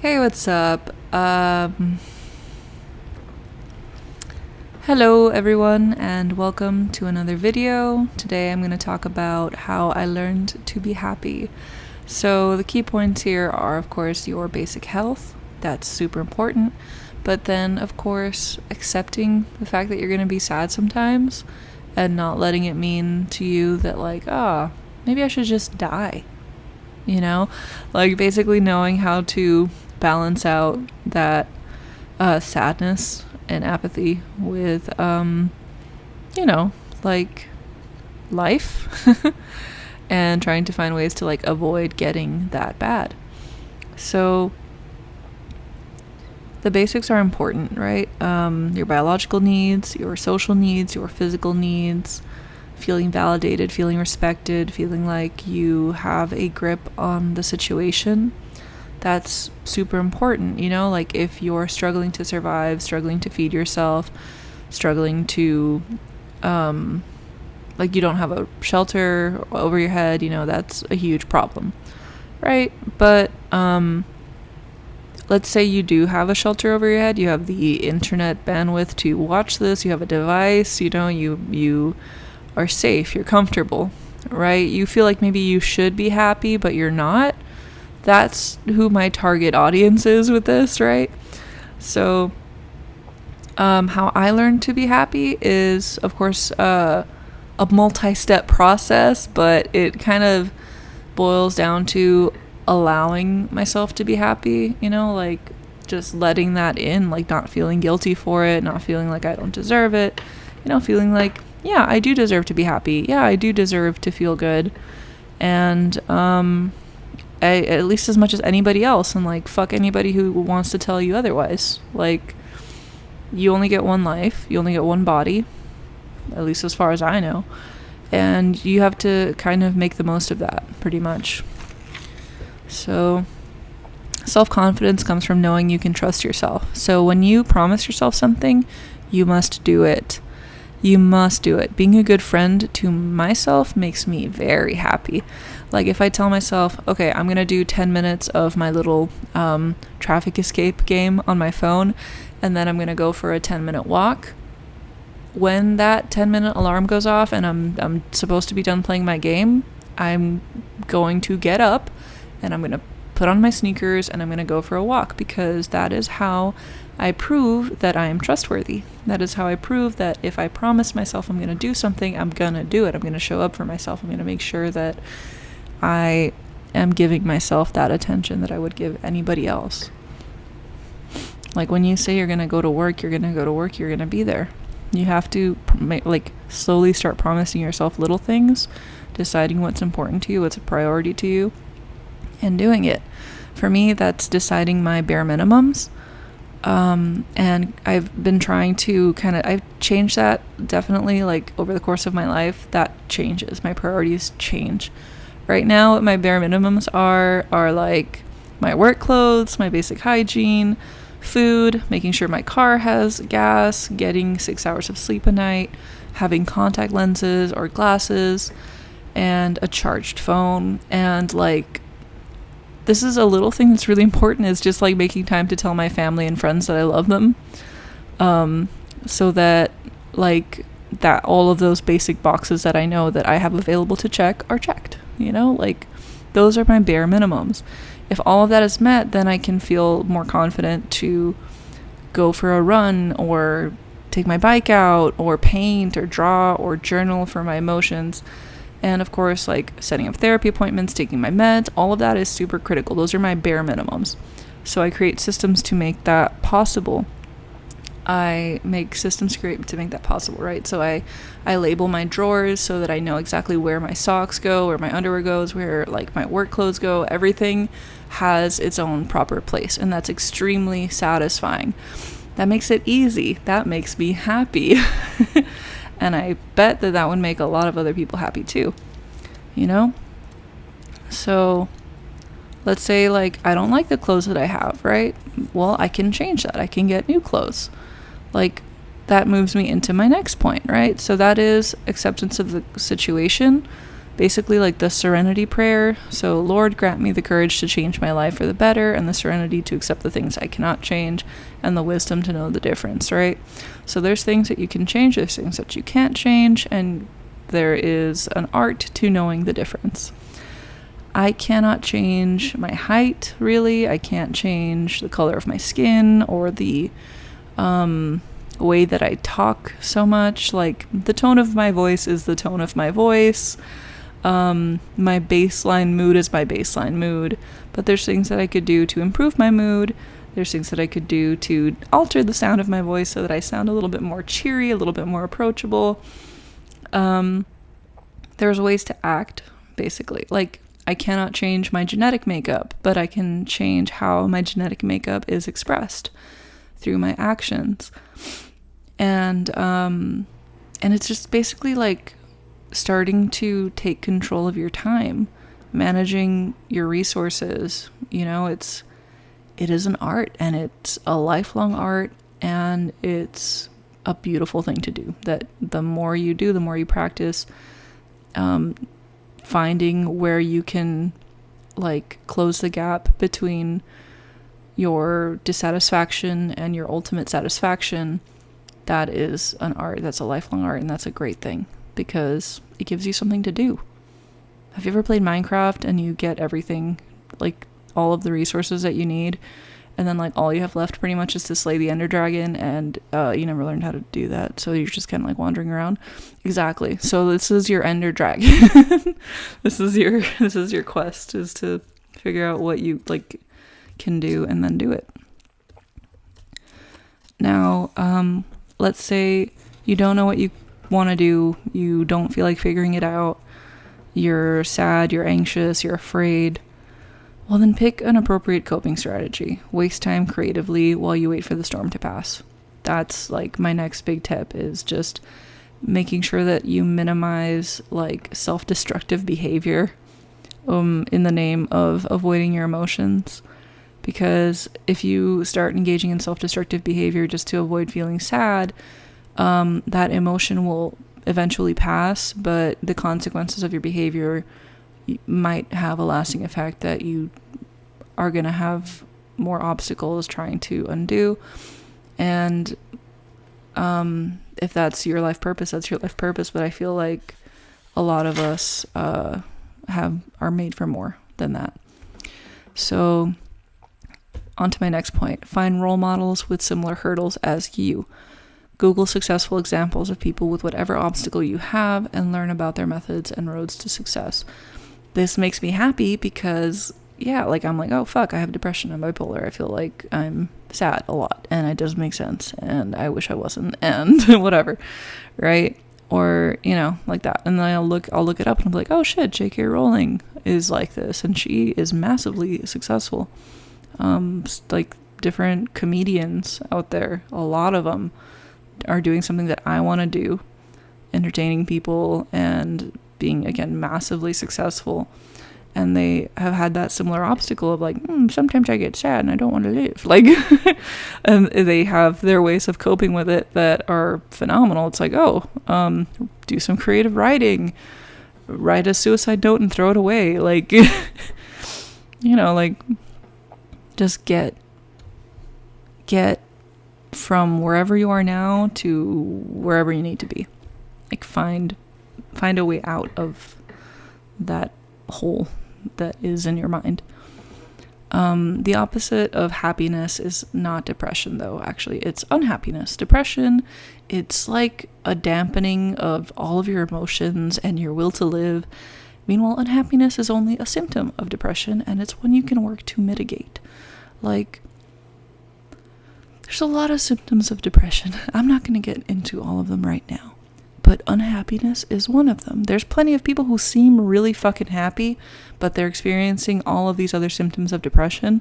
Hey, what's up? Hello everyone and welcome to another video. Today I'm going to talk about how I learned to be happy. So the key points here are, of course, your basic health. That's super important. But then, of course, accepting the fact that you're going to be sad sometimes and not letting it mean to you that maybe I should just die. Basically knowing how to balance out that sadness and apathy with life and trying to find ways to avoid getting that bad. So the basics are important, right? Your biological needs, your social needs, your physical needs, feeling validated, feeling respected, feeling like you have a grip on the situation. That's super important, if you're struggling to survive, struggling to feed yourself, struggling to, you don't have a shelter over your head, that's a huge problem, right? But, let's say you do have a shelter over your head, you have the internet bandwidth to watch this, you have a device, you are safe, you're comfortable, right? You feel like maybe you should be happy, but you're not. That's who my target audience is with this, right? So, how I learned to be happy is, of course, a multi-step process, but it kind of boils down to allowing myself to be happy, just letting that in, not feeling guilty for it, not feeling like I don't deserve it, feeling like, yeah, I do deserve to be happy. Yeah, I do deserve to feel good. And, at least as much as anybody else, and fuck anybody who wants to tell you otherwise. You only get one life, you only get one body, at least as far as I know, and you have to kind of make the most of that, pretty much. So self-confidence comes from knowing you can trust yourself. So when you promise yourself something, you must do it. You must do it. Being a good friend to myself makes me very happy. If I tell myself, okay, I'm going to do 10 minutes of my little traffic escape game on my phone, and then I'm going to go for a 10-minute walk. When that 10-minute alarm goes off and I'm supposed to be done playing my game, I'm going to get up and I'm going to put on my sneakers and I'm going to go for a walk, because that is how I prove that I am trustworthy. That is how I prove that if I promise myself I'm going to do something, I'm going to do it. I'm going to show up for myself. I'm going to make sure that I am giving myself that attention that I would give anybody else. When you say you're going to go to work, you're going to go to work, you're going to be there. You have to slowly start promising yourself little things, deciding what's important to you, what's a priority to you, and doing it. For me, that's deciding my bare minimums. And I've been trying to I've changed that definitely, over the course of my life. That changes. My priorities change. Right now, what my bare minimums are my work clothes, my basic hygiene, food, making sure my car has gas, getting 6 hours of sleep a night, having contact lenses or glasses, and a charged phone. And this is a little thing that's really important, is just making time to tell my family and friends that I love them. So that that all of those basic boxes that I know that I have available to check are checked, those are my bare minimums. If all of that is met, then I can feel more confident to go for a run or take my bike out or paint or draw or journal for my emotions. And of course, setting up therapy appointments, taking my meds, all of that is super critical. Those are my bare minimums. So I create systems to make that possible. I make systems to make that possible, right? So I label my drawers so that I know exactly where my socks go, where my underwear goes, where my work clothes go. Everything has its own proper place, and that's extremely satisfying. That makes it easy. That makes me happy. And I bet that would make a lot of other people happy too, So let's say I don't like the clothes that I have, right? Well, I can change that. I can get new clothes. That moves me into my next point, right? So that is acceptance of the situation, basically like the serenity prayer. So, Lord, grant me the courage to change my life for the better, and the serenity to accept the things I cannot change, and the wisdom to know the difference, right? So there's things that you can change, there's things that you can't change, and there is an art to knowing the difference. I cannot change my height, really. I can't change the color of my skin or the way that I talk so much. Like, the tone of my voice is the tone of my voice. My baseline mood is my baseline mood. But there's things that I could do to improve my mood. There's things that I could do to alter the sound of my voice so that I sound a little bit more cheery, a little bit more approachable. There's ways to act, basically. Like, I cannot change my genetic makeup, but I can change how my genetic makeup is expressed through my actions. And it's just basically like starting to take control of your time, managing your resources. You know, it is an art, and it's a lifelong art, and it's a beautiful thing to do. That the more you do, the more you practice, finding where you can like close the gap between your dissatisfaction and your ultimate satisfaction. That is an art. That's a lifelong art, and that's a great thing because it gives you something to do. Have you ever played Minecraft and you get everything, like all of the resources that you need, and then like all you have left pretty much is to slay the Ender Dragon, and you never learned how to do that, so you're just kind of like wandering around? Exactly. So this is your Ender Dragon. This is your quest, is to figure out what you like can do and then do it. Now, let's say you don't know what you want to do, you don't feel like figuring it out, you're sad, you're anxious, you're afraid. Well, then pick an appropriate coping strategy. Waste time creatively while you wait for the storm to pass. That's like my next big tip, is just making sure that you minimize like self-destructive behavior in the name of avoiding your emotions. Because if you start engaging in self-destructive behavior just to avoid feeling sad, that emotion will eventually pass, but the consequences of your behavior might have a lasting effect that you are going to have more obstacles trying to undo. And if that's your life purpose, that's your life purpose. But I feel like a lot of us are made for more than that. So on to my next point. Find role models with similar hurdles as you. Google successful examples of people with whatever obstacle you have and learn about their methods and roads to success. This makes me happy because, yeah, like I'm like, oh fuck, I have depression and bipolar. I feel like I'm sad a lot, and it doesn't make sense, and I wish I wasn't, and whatever, right? Or, you know, like that. And then I'll look it up and I'm like, oh shit, J.K. Rowling is like this, and she is massively successful. Like different comedians out there, a lot of them are doing something that I want to do, entertaining people and being, again, massively successful. And they have had that similar obstacle of like, sometimes I get sad and I don't want to live. Like, and they have their ways of coping with it that are phenomenal. It's like, do some creative writing, write a suicide note and throw it away. Like, you know, like, just get from wherever you are now to wherever you need to be. Like, find a way out of that hole that is in your mind. The opposite of happiness is not depression, though. Actually, it's unhappiness. Depression, it's like a dampening of all of your emotions and your will to live. Meanwhile, unhappiness is only a symptom of depression, and it's one you can work to mitigate. Like, there's a lot of symptoms of depression. I'm not going to get into all of them right now, but unhappiness is one of them. There's plenty of people who seem really fucking happy, but they're experiencing all of these other symptoms of depression.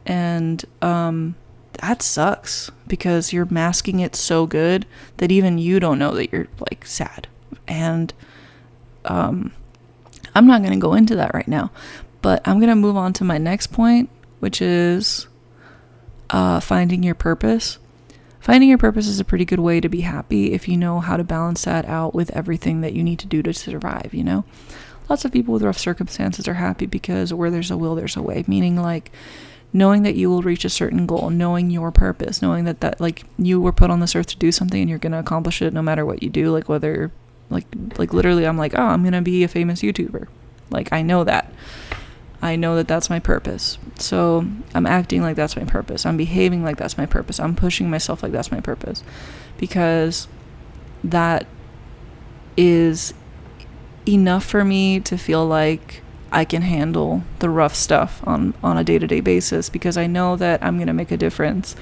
And that sucks, because you're masking it so good that even you don't know that you're like sad. And I'm not going to go into that right now, but I'm going to move on to my next point, which is finding your purpose. Finding your purpose is a pretty good way to be happy if you know how to balance that out with everything that you need to do to survive, you know? lots of people with rough circumstances are happy because where there's a will, there's a way. Meaning, like, knowing that you will reach a certain goal, knowing your purpose, knowing that like you were put on this earth to do something and you're going to accomplish it no matter what you do. Like whether like literally I'm like, oh, I'm going to be a famous YouTuber. Like I know that that's my purpose. So I'm acting like that's my purpose. I'm behaving like that's my purpose. I'm pushing myself like that's my purpose, because that is enough for me to feel like I can handle the rough stuff on a day-to-day basis, because I know that I'm going to make a difference.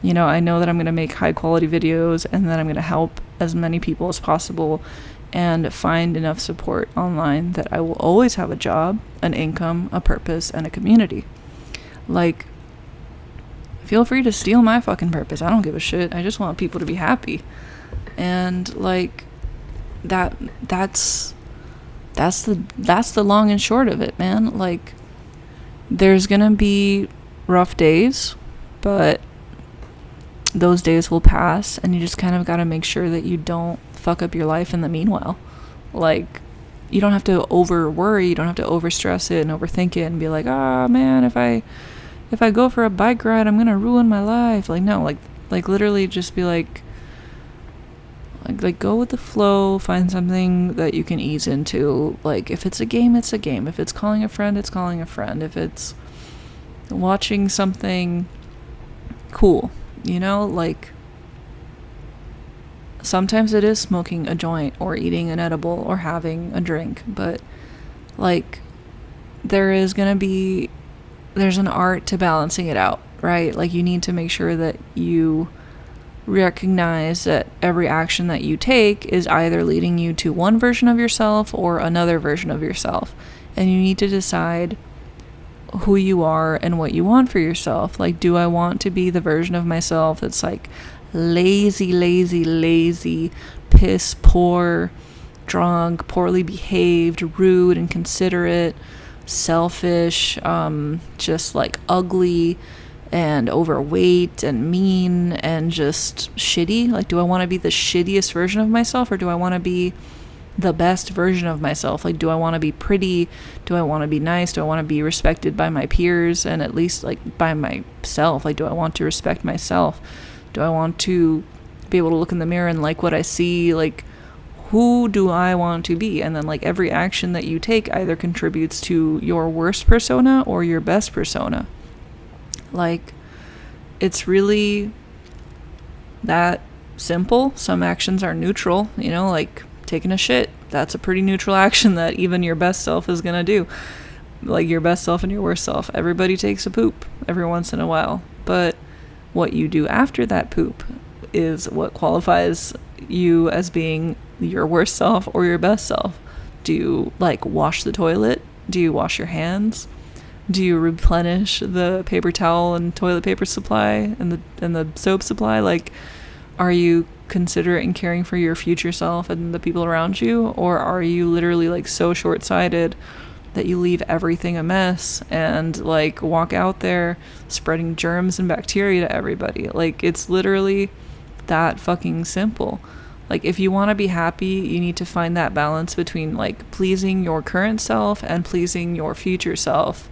You know, I know that I'm going to make high quality videos and that I'm going to help as many people as possible and find enough support online that I will always have a job, an income, a purpose, and a community. Like, feel free to steal my fucking purpose. I don't give a shit. I just want people to be happy. And like that's the long and short of it, man. Like, there's gonna be rough days, but those days will pass, and you just kind of gotta make sure that you don't fuck up your life in the meanwhile. Like, you don't have to over worry, you don't have to over stress it and overthink it and be like, man, if I go for a bike ride, I'm gonna ruin my life. Like, no, like literally just be like go with the flow, find something that you can ease into. Like, if it's a game, it's a game. If it's calling a friend, it's calling a friend. If it's watching something cool, you know, like, sometimes it is smoking a joint or eating an edible or having a drink, but like, there's an art to balancing it out, right? Like, you need to make sure that you recognize that every action that you take is either leading you to one version of yourself or another version of yourself. And you need to decide who you are and what you want for yourself. Like, do I want to be the version of myself that's like lazy, piss poor, drunk, poorly behaved, rude, inconsiderate, selfish, just like ugly and overweight and mean and just shitty? Like, do I want to be the shittiest version of myself, or do I want to be the best version of myself? Like, do I want to be pretty? Do I want to be nice? Do I want to be respected by my peers and at least like by myself? Like, do I want to respect myself? Do I want to be able to look in the mirror and like what I see? Like, who do I want to be? And then like every action that you take either contributes to your worst persona or your best persona. Like, it's really that simple. Some actions are neutral, you know, like taking a shit. That's a pretty neutral action that even your best self is gonna do. Like, your best self and your worst self. Everybody takes a poop every once in a while. But what you do after that poop is what qualifies you as being your worst self or your best self. Do you like wash the toilet? Do you wash your hands? Do you replenish the paper towel and toilet paper supply and the soap supply? Like, are you considerate and caring for your future self and the people around you? Or are you literally like so short-sighted that you leave everything a mess and like walk out there spreading germs and bacteria to everybody? Like, it's literally that fucking simple. Like, if you want to be happy, you need to find that balance between like pleasing your current self and pleasing your future self.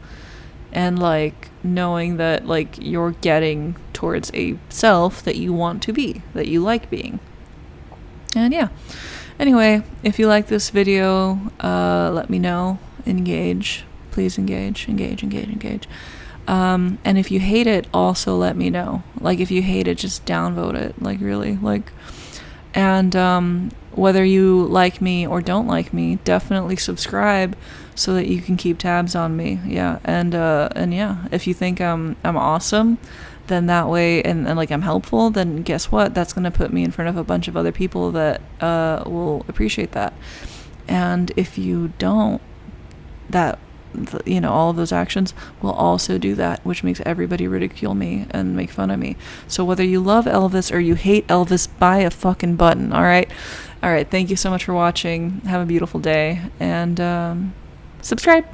And like knowing that like you're getting towards a self that you want to be, that you like being. And yeah. Anyway, if you like this video, let me know. Engage. Please engage. And if you hate it, also let me know. Like, if you hate it, just downvote it. Like, really. Like, and whether you like me or don't like me, definitely subscribe so that you can keep tabs on me. Yeah. And yeah, if you think I'm awesome, then that way, and like I'm helpful, then guess what? That's going to put me in front of a bunch of other people that will appreciate that. And if you don't, that, you know, all of those actions will also do that, which makes everybody ridicule me and make fun of me. So whether you love Elvis or you hate Elvis, buy a fucking button. All right. Thank you so much for watching. Have a beautiful day, and subscribe.